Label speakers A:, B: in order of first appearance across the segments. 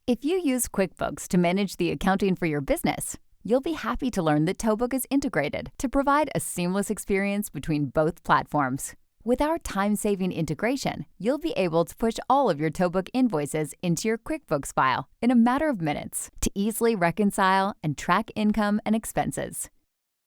A: If you use QuickBooks to manage the accounting for your business, you'll be happy to learn that Towbook is integrated to provide a seamless experience between both platforms. With our time-saving integration, you'll be able to push all of your Towbook invoices into your QuickBooks file in a matter of minutes to easily reconcile and track income and expenses.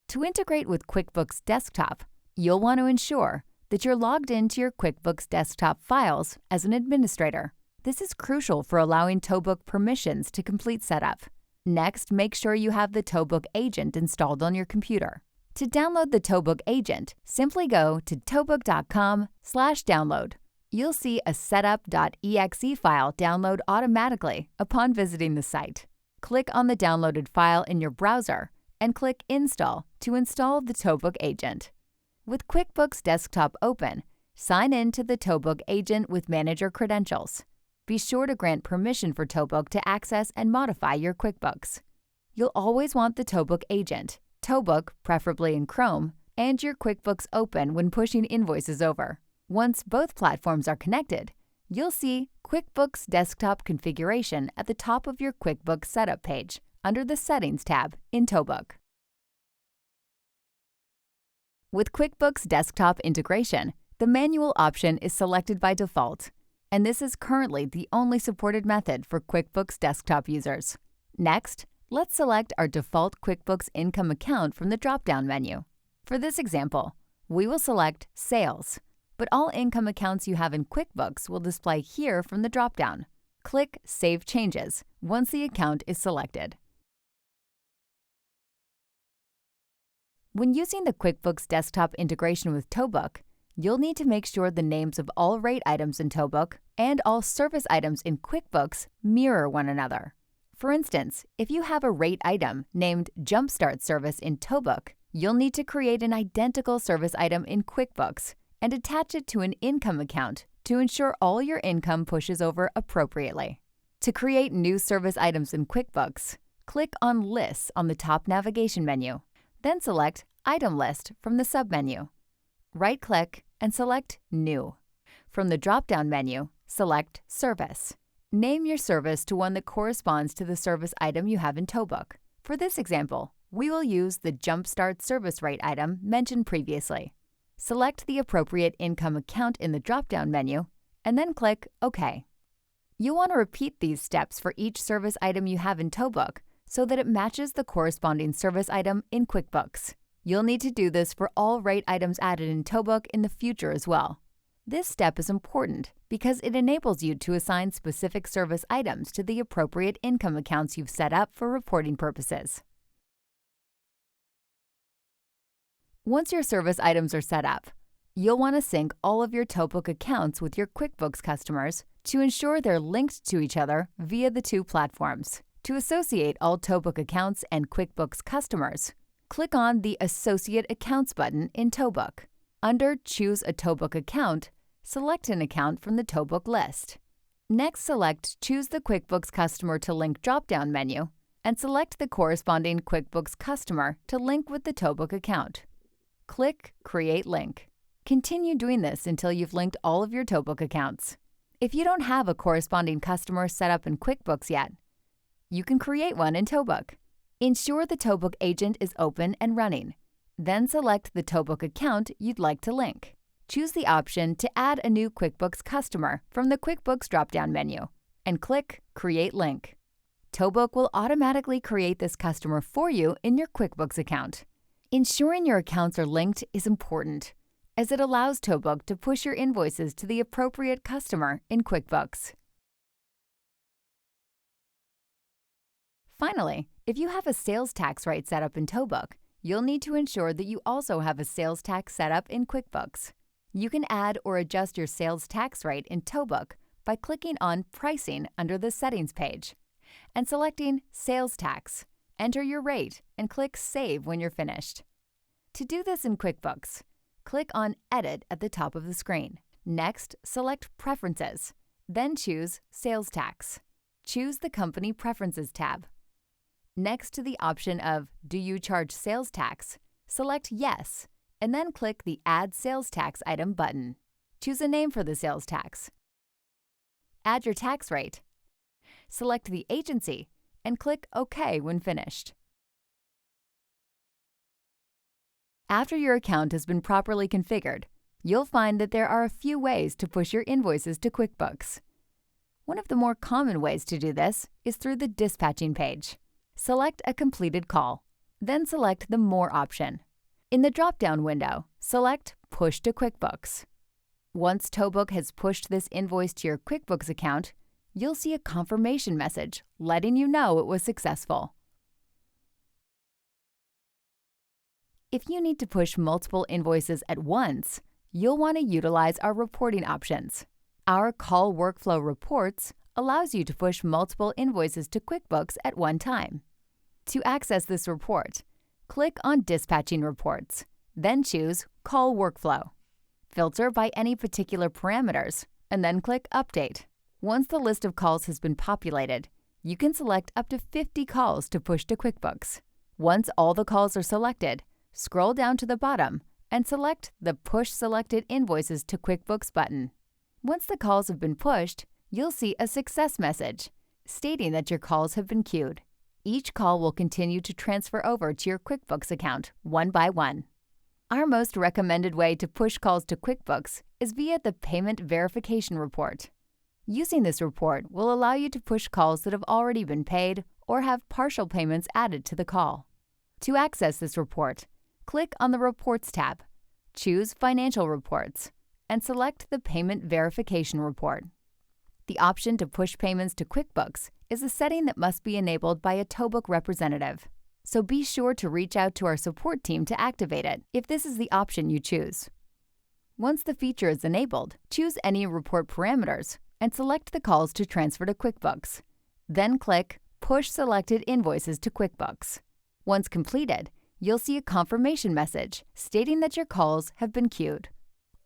A: To integrate with QuickBooks Desktop, you'll want to ensure that you're logged into your QuickBooks Desktop files as an administrator. This is crucial for allowing Towbook permissions to complete setup. Next, make sure you have the Towbook agent installed on your computer. To download the Towbook agent, simply go to towbook.com/download. You'll see a setup.exe file download automatically upon visiting the site. Click on the downloaded file in your browser and click Install to install the Towbook agent. With QuickBooks Desktop open, sign in to the Towbook agent with manager credentials. Be sure to grant permission for Towbook to access and modify your QuickBooks. You'll always want the Towbook agent, Towbook, preferably in Chrome, and your QuickBooks open when pushing invoices over. Once both platforms are connected, you'll see QuickBooks Desktop Configuration at the top of your QuickBooks Setup page under the Settings tab in Towbook. With QuickBooks Desktop integration, the manual option is selected by default, and this is currently the only supported method for QuickBooks Desktop users. Next, let's select our default QuickBooks income account from the drop-down menu. For this example, we will select Sales, but all income accounts you have in QuickBooks will display here from the drop-down. Click Save Changes once the account is selected. When using the QuickBooks Desktop integration with Towbook, you'll need to make sure the names of all rate items in Towbook and all service items in QuickBooks mirror one another. For instance, if you have a rate item named Jumpstart Service in Towbook, you'll need to create an identical service item in QuickBooks and attach it to an income account to ensure all your income pushes over appropriately. To create new service items in QuickBooks, click on Lists on the top navigation menu. Then select Item List from the submenu. Right-click and select New. From the drop-down menu, select Service. Name your service to one that corresponds to the service item you have in Towbook. For this example, we will use the Jumpstart Service Rate item mentioned previously. Select the appropriate income account in the drop-down menu, and then click OK. You'll want to repeat these steps for each service item you have in Towbook so that it matches the corresponding service item in QuickBooks. You'll need to do this for all rate items added in Towbook in the future as well. This step is important because it enables you to assign specific service items to the appropriate income accounts you've set up for reporting purposes. Once your service items are set up, you'll want to sync all of your Towbook accounts with your QuickBooks customers to ensure they're linked to each other via the two platforms. To associate all Towbook accounts and QuickBooks customers, click on the Associate Accounts button in Towbook. Under Choose a Towbook account, select an account from the Towbook list. Next, select Choose the QuickBooks Customer to Link drop-down menu and select the corresponding QuickBooks customer to link with the Towbook account. Click Create Link. Continue doing this until you've linked all of your Towbook accounts. If you don't have a corresponding customer set up in QuickBooks yet, you can create one in Towbook. Ensure the Towbook agent is open and running. Then select the Towbook account you'd like to link. Choose the option to add a new QuickBooks customer from the QuickBooks drop-down menu and click Create Link. Towbook will automatically create this customer for you in your QuickBooks account. Ensuring your accounts are linked is important, as it allows Towbook to push your invoices to the appropriate customer in QuickBooks. Finally, if you have a sales tax rate set up in Towbook, you'll need to ensure that you also have a sales tax set up in QuickBooks. You can add or adjust your sales tax rate in Towbook by clicking on Pricing under the Settings page and selecting Sales Tax. Enter your rate and click Save when you're finished. To do this in QuickBooks, click on Edit at the top of the screen. Next, select Preferences, then choose Sales Tax. Choose the Company Preferences tab. Next to the option of Do you charge sales tax? Select Yes, and then click the Add Sales Tax item button. Choose a name for the sales tax. Add your tax rate. select the agency, and click OK when finished. After your account has been properly configured, you'll find that there are a few ways to push your invoices to QuickBooks. One of the more common ways to do this is through the dispatching page. Select a completed call, then select the More option. In the drop-down window, select Push to QuickBooks. Once Towbook has pushed this invoice to your QuickBooks account, you'll see a confirmation message letting you know it was successful. If you need to push multiple invoices at once, you'll want to utilize our reporting options. Our Call Workflow Reports allows you to push multiple invoices to QuickBooks at one time. To access this report, click on Dispatching Reports, then choose Call Workflow. Filter by any particular parameters, and then click Update. Once the list of calls has been populated, you can select up to 50 calls to push to QuickBooks. Once all the calls are selected, scroll down to the bottom and select the Push Selected Invoices to QuickBooks button. Once the calls have been pushed, you'll see a success message stating that your calls have been queued. Each call will continue to transfer over to your QuickBooks account one by one. Our most recommended way to push calls to QuickBooks is via the Payment Verification Report. Using this report will allow you to push calls that have already been paid or have partial payments added to the call. To access this report, click on the Reports tab, choose Financial Reports, and select the Payment Verification Report. The option to push payments to QuickBooks is a setting that must be enabled by a Towbook representative, so be sure to reach out to our support team to activate it if this is the option you choose. Once the feature is enabled, choose any report parameters and select the calls to transfer to QuickBooks. Then click Push Selected Invoices to QuickBooks. Once completed, you'll see a confirmation message stating that your calls have been queued.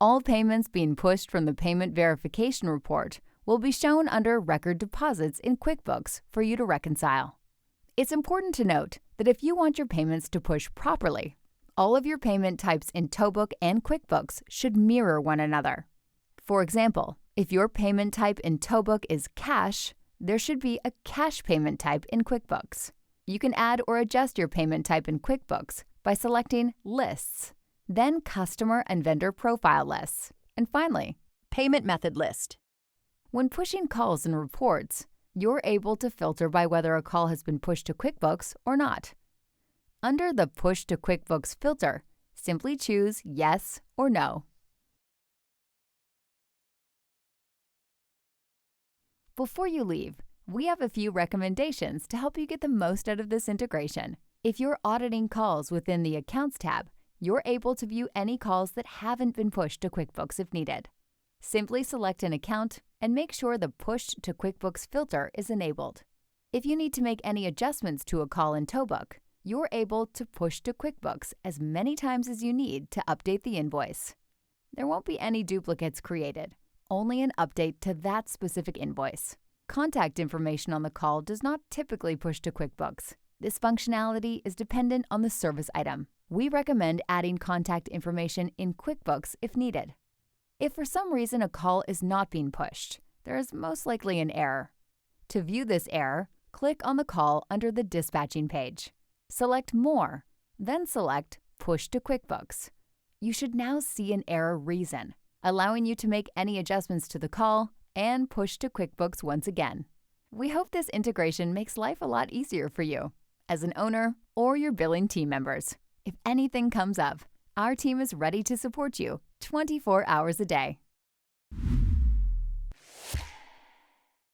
A: All payments being pushed from the Payment Verification Report will be shown under Record Deposits in QuickBooks for you to reconcile. It's important to note that if you want your payments to push properly, all of your payment types in Towbook and QuickBooks should mirror one another. For example, if your payment type in Towbook is cash, there should be a cash payment type in QuickBooks. You can add or adjust your payment type in QuickBooks by selecting Lists, then Customer and Vendor Profile Lists, and finally, Payment Method List. When pushing calls and reports, you're able to filter by whether a call has been pushed to QuickBooks or not. Under the Push to QuickBooks filter, simply choose Yes or No. Before you leave, we have a few recommendations to help you get the most out of this integration. If you're auditing calls within the Accounts tab, you're able to view any calls that haven't been pushed to QuickBooks if needed. Simply select an account and make sure the Push to QuickBooks filter is enabled. If you need to make any adjustments to a call in Towbook, you're able to push to QuickBooks as many times as you need to update the invoice. There won't be any duplicates created, only an update to that specific invoice. Contact information on the call does not typically push to QuickBooks. This functionality is dependent on the service item. We recommend adding contact information in QuickBooks if needed. If for some reason a call is not being pushed, there is most likely an error. To view this error, click on the call under the Dispatching page. Select More, then select Push to QuickBooks. You should now see an error reason, allowing you to make any adjustments to the call and push to QuickBooks once again. We hope this integration makes life a lot easier for you, as an owner or your billing team members. If anything comes up, our team is ready to support you 24 hours a day.